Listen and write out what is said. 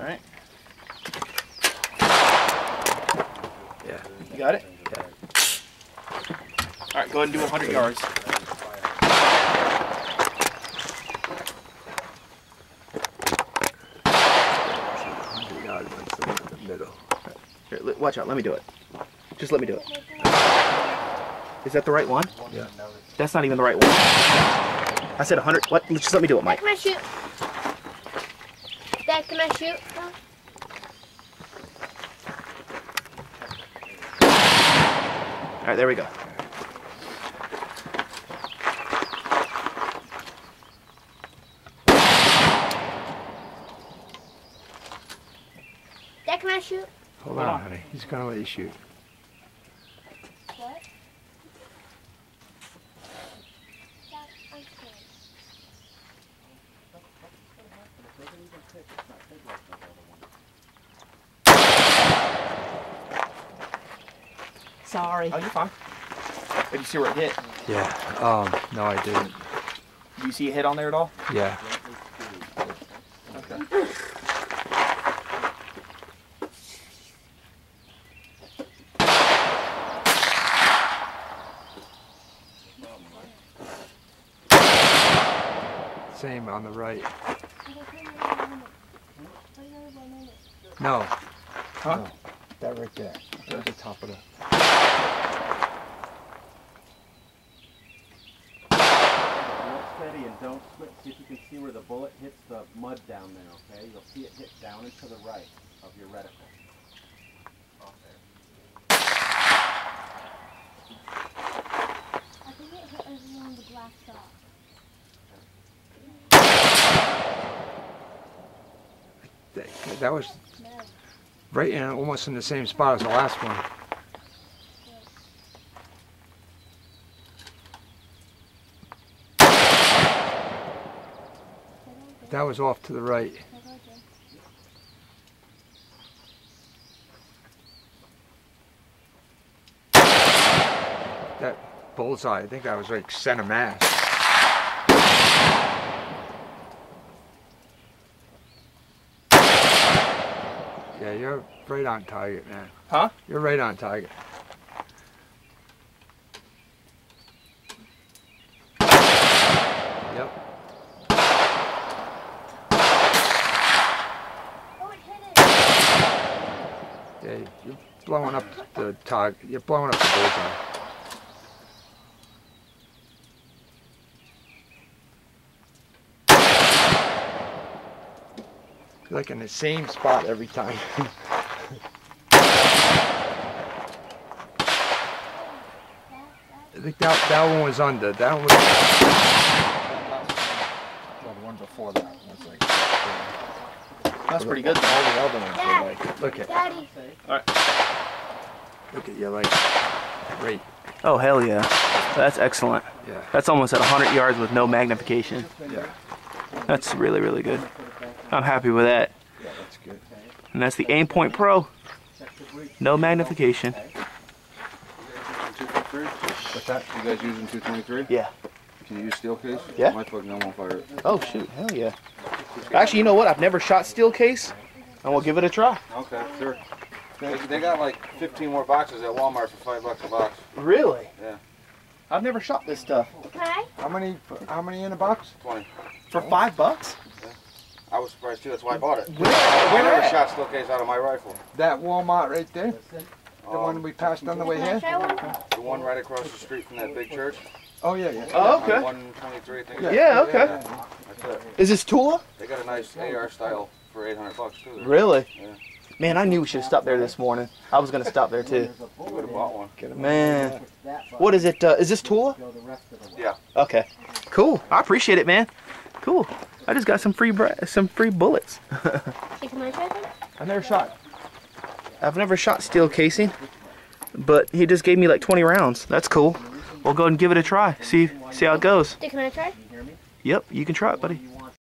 Alright. Yeah. You got it? Yeah. Alright, go ahead and do 100 yards. Here, watch out, let me do it. Just let me do it. Is that the right one? Yeah. That's not even the right one. I said 100. What? Just let me do it, Mike. Dad, can I shoot? Dad, can I shoot? Alright, there we go. Dad, can I shoot? Hold on, honey. He's gonna let you shoot. What? Dad, I'm scared. Sorry. Oh, you're fine. Did you see where it hit? Yeah. No, I didn't. Do you see a hit on there at all? Yeah. Okay. Same on the right. No. Huh? No. That right there. At the top of the. Steady and don't slip. See if you can see where the bullet hits the mud down there, okay? You'll see it hit down and to the right of your reticle. I think it hit along the black dot. That was right in almost in the same spot as the last one. That was off to the right. That bullseye, I think that was like center mass. Yeah, you're right on target, man. Huh? You're right on target. Yep. Oh, it hit it. Yeah, you're blowing up the target. You're blowing up the bullseye. You're like in the same spot every time. I think that one was under. That one was. Well, the one before that was like. That's pretty good. All the other ones were like. Look at. Daddy. Alright. Look at you, like. Great. Oh, hell yeah. That's excellent. Yeah. That's almost at 100 yards with no magnification. Yeah. That's really, really good. I'm happy with that. Yeah, that's good. And that's the Aimpoint Pro. No magnification. What's that? You guys using 223? Yeah. Can you use steel case? Yeah. My fucking gun won't fire it. Oh, shoot. Hell yeah. Actually, you know what? I've never shot steel case. And we'll give it a try. Okay, sure. They got like 15 more boxes at Walmart for $5 a box. Really? Yeah. I've never shot this stuff. Can I? How many in a box? 20. For $5? I was surprised too. That's why I bought it. Where I never at? shot steel case out of my rifle. That Walmart right there? The one we passed on the way Can I here? try one? The one right across the street from that big church. Oh, yeah, yeah. Oh, okay. 123, I think. Yeah, okay. That's it. Is this Tula? They got a nice AR style for $800 too. Really? Yeah. Man, I knew we should have stopped there this morning. I was going to stop there too. You would have bought one. Man. What is it? Is this Tula? Yeah. Okay. Cool. I appreciate it, man. Cool. I just got some free bullets. Hey, can I try them? I've never shot steel casing, but he just gave me like 20 rounds. That's cool. We'll go ahead and give it a try. See how it goes. Hey, can I try? Yep, you can try it, buddy.